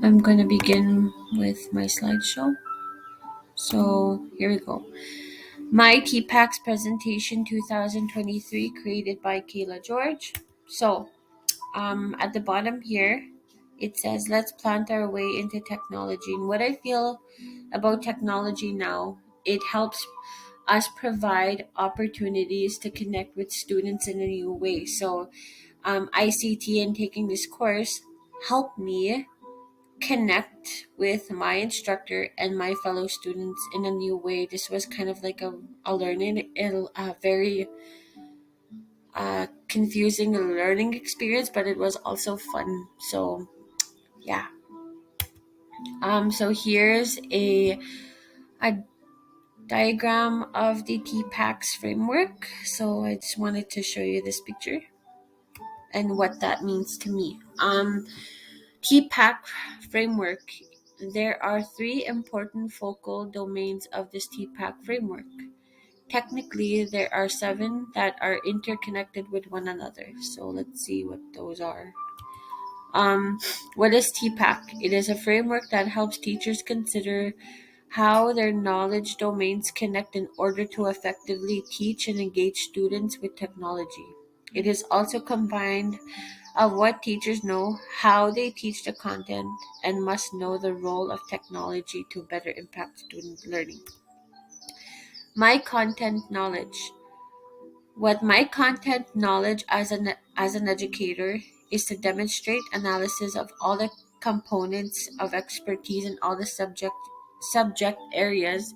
I'm going to begin with my slideshow. So here we go. My Tpack's Presentation 2023 created by Kayla George. So at the bottom here, it says, let's plant our way into technology. And what I feel about technology now, it helps us provide opportunities to connect with students in a new way. So ICT and taking this course helped me connect with my instructor and my fellow students in a new way. This was kind of like a very confusing learning experience, but it was also fun. So yeah. So here's a diagram of the TPACS framework. So I just wanted to show you this picture and what that means to me. TPAC framework. There are three important focal domains of this TPAC framework. Technically, there are seven that are interconnected with one another. So let's see what those are. What is TPAC? It is a framework that helps teachers consider how their knowledge domains connect in order to effectively teach and engage students with technology. It is also combined of what teachers know, how they teach the content, and must know the role of technology to better impact student learning. My content knowledge. What my content knowledge as an educator is to demonstrate analysis of all the components of expertise in all the subject areas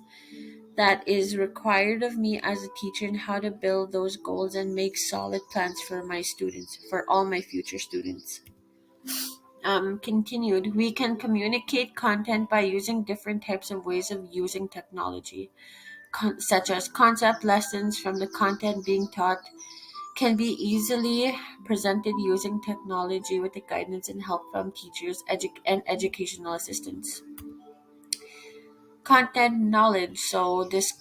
that is required of me as a teacher and how to build those goals and make solid plans for my students, for all my future students. Continued, we can communicate content by using different types of ways of using technology, such as concept lessons from the content being taught can be easily presented using technology with the guidance and help from teachers and educational assistants. Content knowledge. So this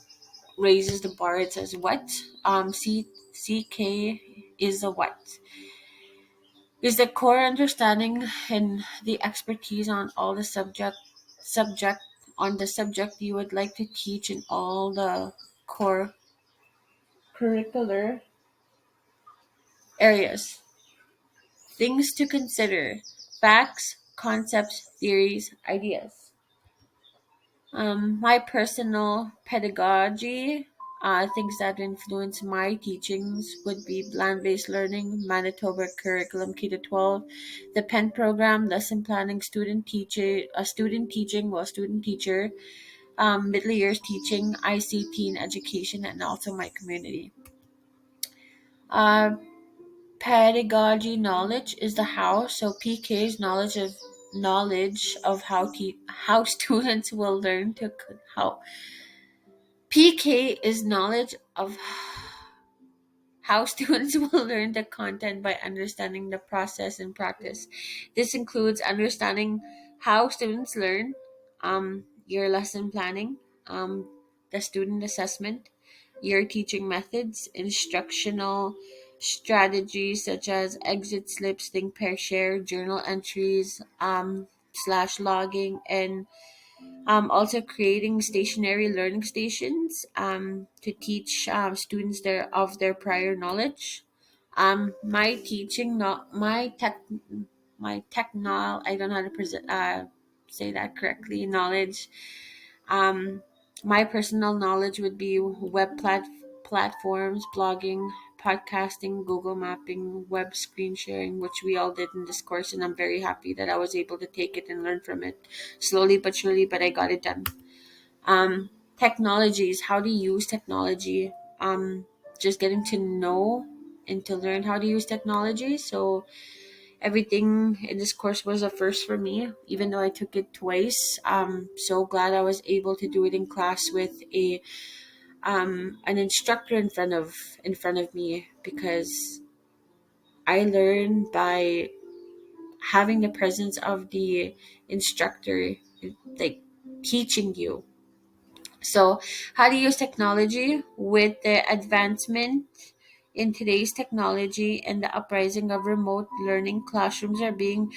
raises the bar. It says what? CK is a what? Is the core understanding and the expertise on all the subject on the subject you would like to teach in all the core curricular areas. Things to consider: facts, concepts, theories, ideas. My personal pedagogy, things that influence my teachings would be land-based learning, Manitoba curriculum K to 12, the PEN program, lesson planning, student teacher, middle years teaching, ICT and education, and also my community. Uh, Pedagogy knowledge is the how. So PK is knowledge of how students will learn to how PK is knowledge of how students will learn the content by understanding the process and practice. This includes understanding how students learn, your lesson planning, the student assessment, your teaching methods, instructional strategies such as exit slips, think, pair, share, journal entries, slash logging, and also creating stationary learning stations to teach students their prior knowledge. My teaching, not my techno, I don't know how to say that correctly. Knowledge. Um, my personal knowledge would be platforms, blogging, podcasting, Google mapping, web screen sharing, which we all did in this course, and I'm very happy that I was able to take it and learn from it slowly but surely, but I got it done. Technologies, how to use technology, just getting to know and to learn how to use technology. So everything in this course was a first for me, even though I took it twice. So glad I was able to do it in class with a an instructor in front of me, because I learned by having the presence of the instructor, like, teaching you. So, how to use technology with the advancement In today's technology and the uprising of remote learning, classrooms are being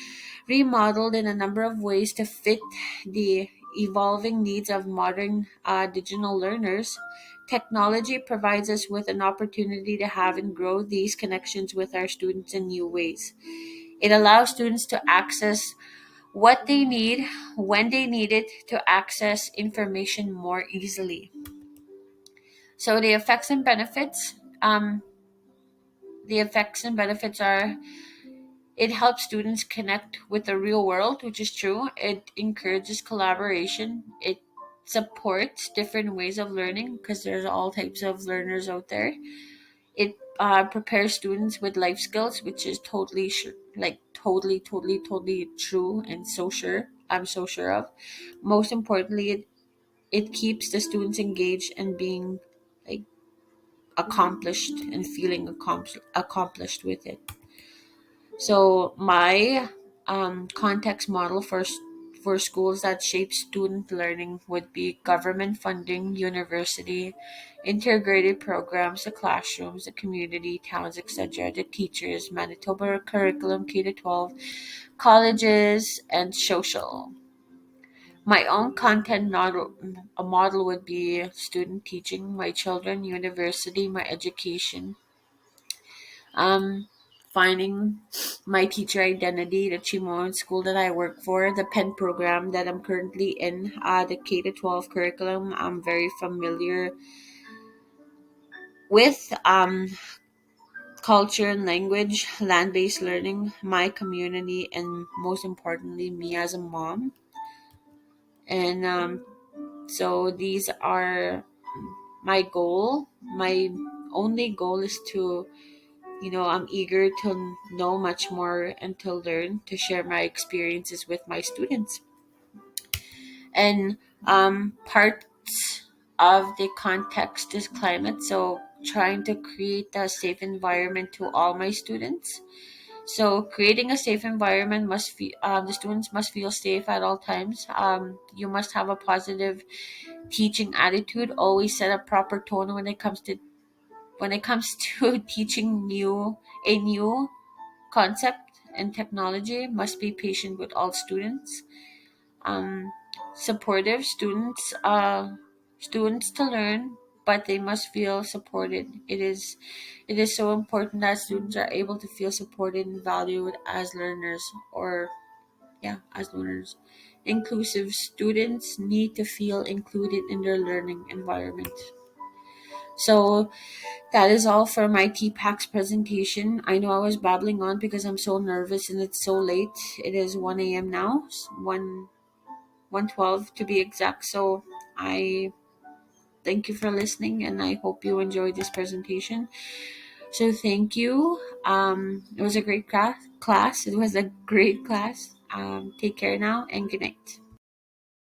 remodeled in a number of ways to fit the evolving needs of modern digital learners. Technology provides us with an opportunity to have and grow these connections with our students in new ways. It allows students to access what they need when they need it, to access information more easily. So the effects and benefits are: it helps students connect with the real world, which is true. It encourages collaboration. It supports different ways of learning because there's all types of learners out there. It prepares students with life skills, which is totally sure, like totally true, and so sure. I'm so sure of. Most importantly, it keeps the students engaged and being like accomplished and feeling accomplished with it. So my context model for schools that shape student learning would be government funding, university, integrated programs, the classrooms, the community, towns, etc., the teachers, Manitoba curriculum, K to 12, colleges, and social. My own content model, a model would be student teaching, my children, university, my education, um, finding my teacher identity, the Chimon school that I work for, the Penn program that I'm currently in, the K to 12 curriculum. I'm very familiar with culture and language, land based learning, my community, and most importantly, me as a mom. And so these are my goal. My only goal is to, I'm eager to know much more and to learn, to share my experiences with my students. And parts of the context is climate. So trying to create a safe environment to all my students. So creating a safe environment must feel, the students must feel safe at all times. You must have a positive teaching attitude. Always set a proper tone when it comes to teaching a new concept and technology. Must be patient with all students. Um, Supportive students to learn, but they must feel supported. It is so important that students are able to feel supported and valued as learners, or yeah, as learners. Inclusive students need to feel included in their learning environment. So that is all for my TPAC's presentation. I know I was babbling on because I'm so nervous and it's so late. It is 1 a.m. now, 1:12 to be exact. So I thank you for listening, and I hope you enjoyed this presentation. So thank you. It was a great class. It was a great class. Take care now, and good night.